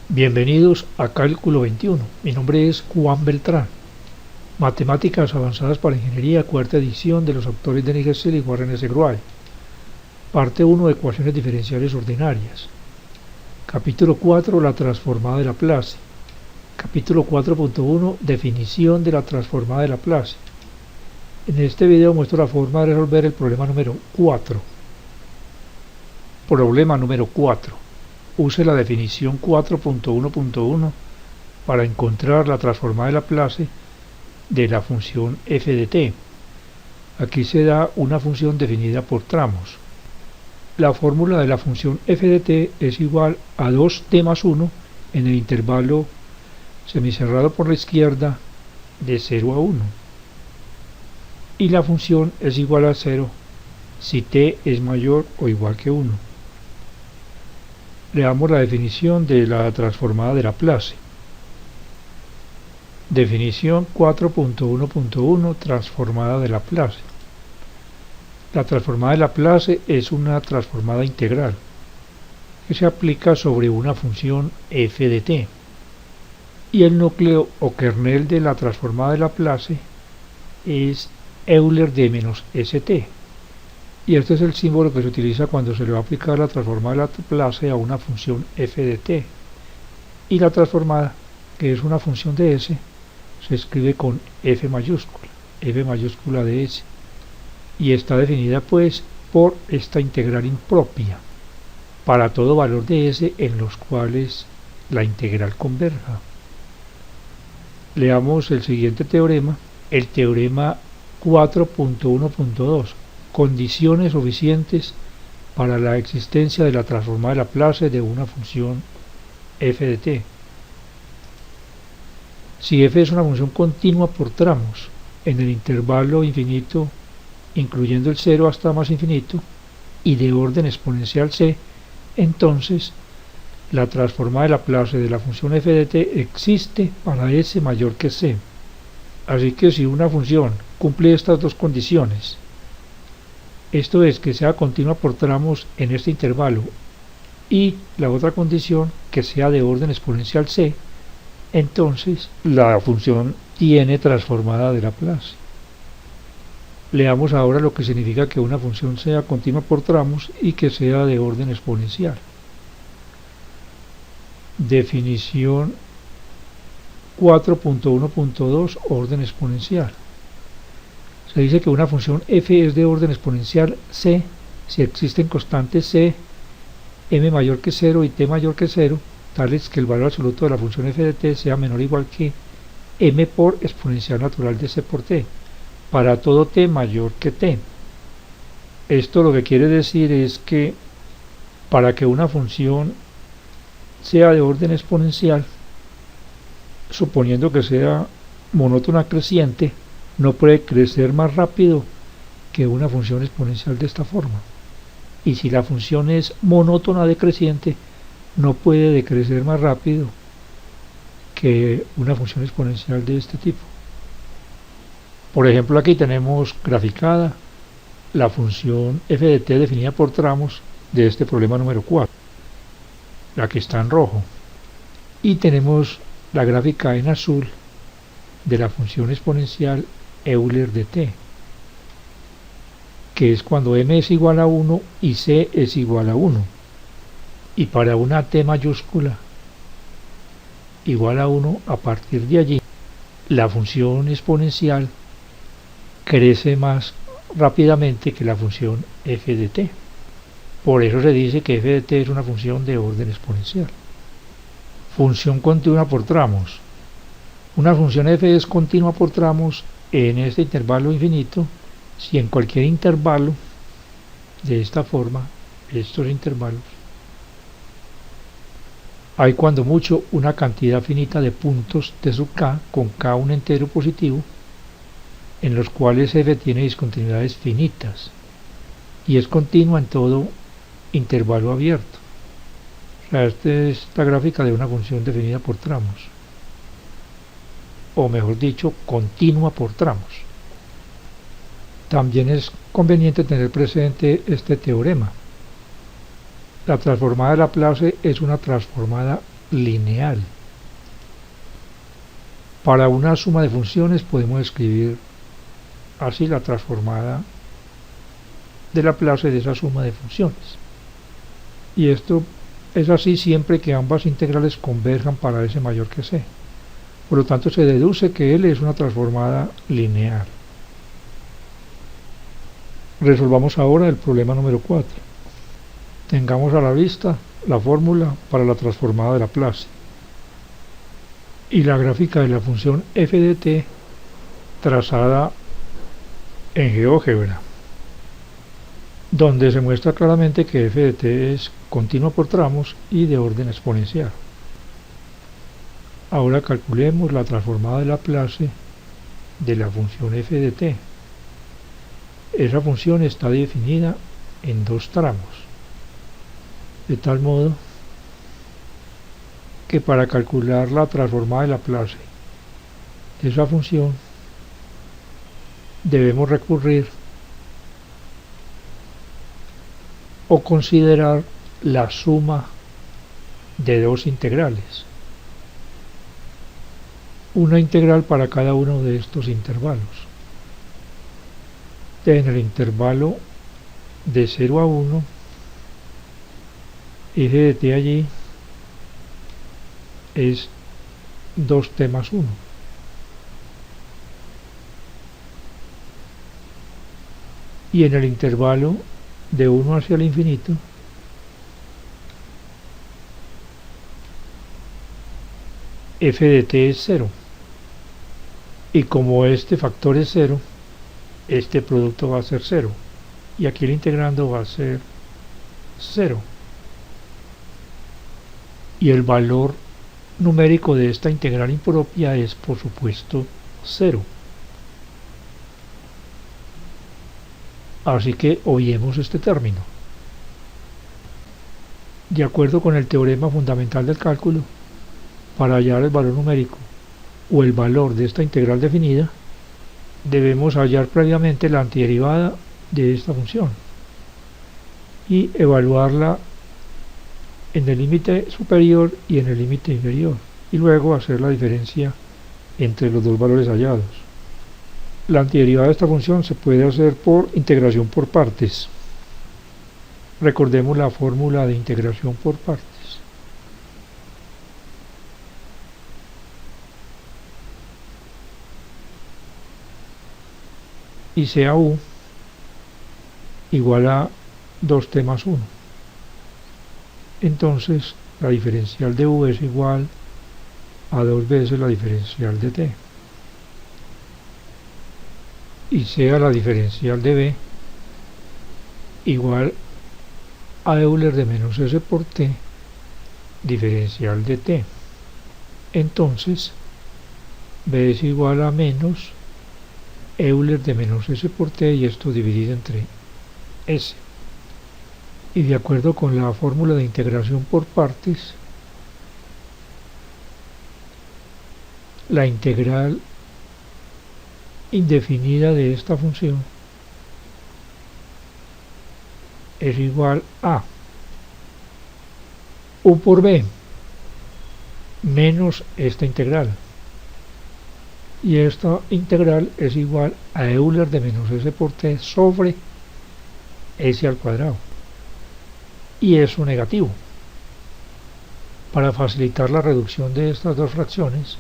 Bienvenidos a Cálculo 21. Mi nombre es Juan Beltrán. Matemáticas avanzadas para ingeniería, cuarta edición, de los autores Denis Gesell y Warren S. Gruay. Parte 1. Ecuaciones diferenciales ordinarias. Capítulo 4. La transformada de Laplace. Capítulo 4.1. Definición de la transformada de Laplace. En este video muestro la forma de resolver el problema número 4. Problema número 4. Use la definición 4.1.1 para encontrar la transformada de Laplace de la función f de t. Aquí se da una función definida por tramos. La fórmula de la función f de t es igual a 2t más 1 en el intervalo semicerrado por la izquierda de 0 a 1. Y la función es igual a 0 si t es mayor o igual que 1. Leamos la definición de la transformada de Laplace. Definición 4.1.1 Transformada de Laplace. La transformada de Laplace es una transformada integral que se aplica sobre una función f de t. Y el núcleo o kernel de la transformada de Laplace es Euler de menos st. Y este es el símbolo que se utiliza cuando se le va a aplicar la transformada de Laplace a una función f de t. Y la transformada, que es una función de s, se escribe con f mayúscula de s. Y está definida pues por esta integral impropia para todo valor de s en los cuales la integral converja. Leamos el siguiente teorema, el teorema 4.1.2. Condiciones suficientes para la existencia de la transformada de Laplace de una función f de t. Si f es una función continua por tramos en el intervalo infinito, incluyendo el 0 hasta más infinito, y de orden exponencial c, entonces la transformada de Laplace de la función f de t existe para s mayor que c. Así que si una función cumple estas dos condiciones, esto es que sea continua por tramos en este intervalo, y la otra condición que sea de orden exponencial c, entonces la función tiene transformada de Laplace. Leamos ahora lo que significa que una función sea continua por tramos y que sea de orden exponencial. Definición 4.1.2 Orden exponencial. Se dice que una función f es de orden exponencial c si existen constantes c, m mayor que 0 y t mayor que 0, tales que el valor absoluto de la función f de t sea menor o igual que m por exponencial natural de c por t, para todo t mayor que t. Esto lo que quiere decir es que para que una función sea de orden exponencial, suponiendo que sea monótona creciente, no puede crecer más rápido que una función exponencial de esta forma. Y si la función es monótona decreciente, no puede decrecer más rápido que una función exponencial de este tipo. Por ejemplo, aquí tenemos graficada la función f de t definida por tramos de este problema número 4, la que está en rojo. Y tenemos la gráfica en azul de la función exponencial Euler de t, que es cuando m es igual a 1 y c es igual a 1. Y para una t mayúscula igual a 1, a partir de allí, la función exponencial crece más rápidamente que la función f de t. Por eso se dice que f de t es una función de orden exponencial. Función continua por tramos. Una función f es continua por tramos en este intervalo infinito si en cualquier intervalo de esta forma, estos intervalos, hay cuando mucho una cantidad finita de puntos de sub k con k un entero positivo, en los cuales f tiene discontinuidades finitas y es continua en todo intervalo abierto. O sea, esta es la gráfica de una función definida por tramos, o mejor dicho, continua por tramos. También es conveniente tener presente este teorema. La transformada de Laplace es una transformada lineal. Para una suma de funciones podemos escribir así la transformada de Laplace de esa suma de funciones. Y esto es así siempre que ambas integrales converjan para S mayor que C. Por lo tanto, se deduce que L es una transformada lineal. Resolvamos ahora el problema número 4. Tengamos a la vista la fórmula para la transformada de Laplace y la gráfica de la función f de t trazada en GeoGebra, donde se muestra claramente que f de t es continua por tramos y de orden exponencial. Ahora calculemos la transformada de Laplace de la función f de t. Esa función está definida en dos tramos, de tal modo que para calcular la transformada de Laplace de esa función debemos recurrir o considerar la suma de dos integrales, una integral para cada uno de estos intervalos. En el intervalo de 0 a 1, f de t allí es 2t más 1. Y en el intervalo de 1 hacia el infinito, f de t es 0. Y como este factor es 0, este producto va a ser 0. Y aquí el integrando va a ser 0. Y el valor numérico de esta integral impropia es, por supuesto, 0. Así que obviemos este término. De acuerdo con el teorema fundamental del cálculo, para hallar el valor numérico o el valor de esta integral definida, debemos hallar previamente la antiderivada de esta función y evaluarla en el límite superior y en el límite inferior, y luego hacer la diferencia entre los dos valores hallados. La antiderivada de esta función se puede hacer por integración por partes. Recordemos la fórmula de integración por partes. Y sea u igual a 2t más 1. Entonces la diferencial de u es igual a 2 veces la diferencial de t. Y sea la diferencial de b igual a Euler de menos s por t diferencial de t. Entonces b es igual a menos Euler de menos s por t, y esto dividido entre s. Y de acuerdo con la fórmula de integración por partes, la integral indefinida de esta función es igual a u por b menos esta integral, y esta integral es igual a Euler de menos s por t sobre s al cuadrado, y eso negativo. Para facilitar la reducción de estas dos fracciones,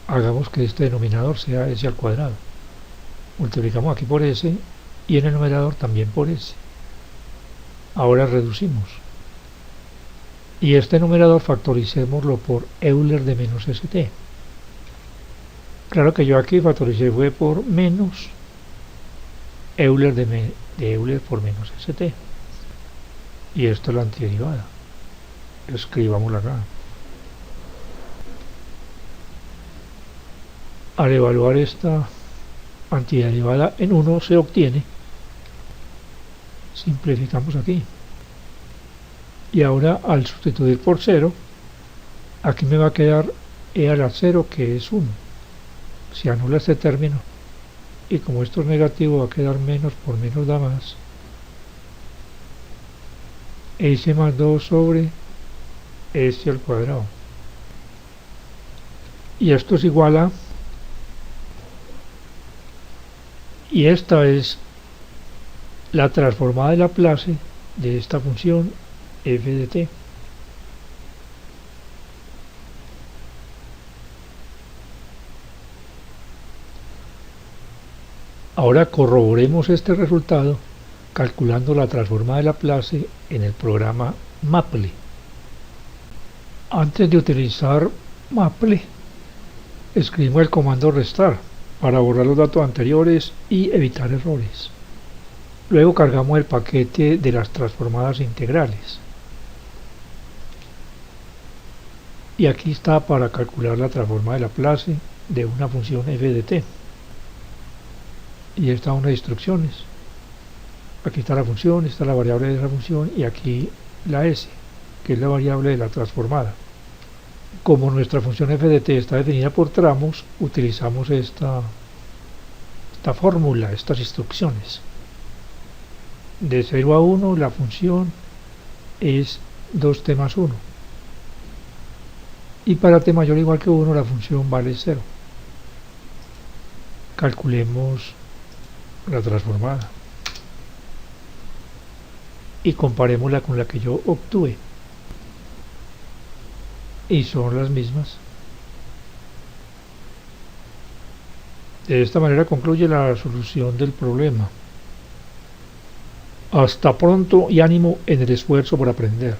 hagamos que este denominador sea s al cuadrado. Multiplicamos aquí por s y en el numerador también por s. Ahora reducimos. Y este numerador factoricémoslo por Euler de menos st. Claro que yo aquí factoricé fue por menos Euler de Euler por menos st. Y esto es la antiderivada. Escribámosla acá. Al evaluar esta antiderivada en 1 se obtiene, simplificamos aquí, y ahora al sustituir por 0, aquí me va a quedar e a la 0, que es 1. Se anula este término, y como esto es negativo va a quedar menos por menos da más, s más 2 sobre este al cuadrado. Y esto es igual a... Y esta es la transformada de Laplace de esta función f de t. Ahora corroboremos este resultado calculando la transformada de Laplace en el programa Maple. Antes de utilizar Maple, escribimos el comando restar para borrar los datos anteriores y evitar errores. Luego cargamos el paquete de las transformadas integrales. Y aquí está para calcular la transformada de Laplace de una función f de t. Y estas son las instrucciones. Aquí está la función, está la variable de la función y aquí la s, que es la variable de la transformada. Como nuestra función f de t está definida por tramos, utilizamos esta fórmula, estas instrucciones. De 0 a 1 la función es 2t más 1. Y para t mayor o igual que 1 la función vale 0. Calculemos la transformada y comparémosla con la que yo obtuve. Y son las mismas. De esta manera concluye la solución del problema. Hasta pronto y ánimo en el esfuerzo por aprender.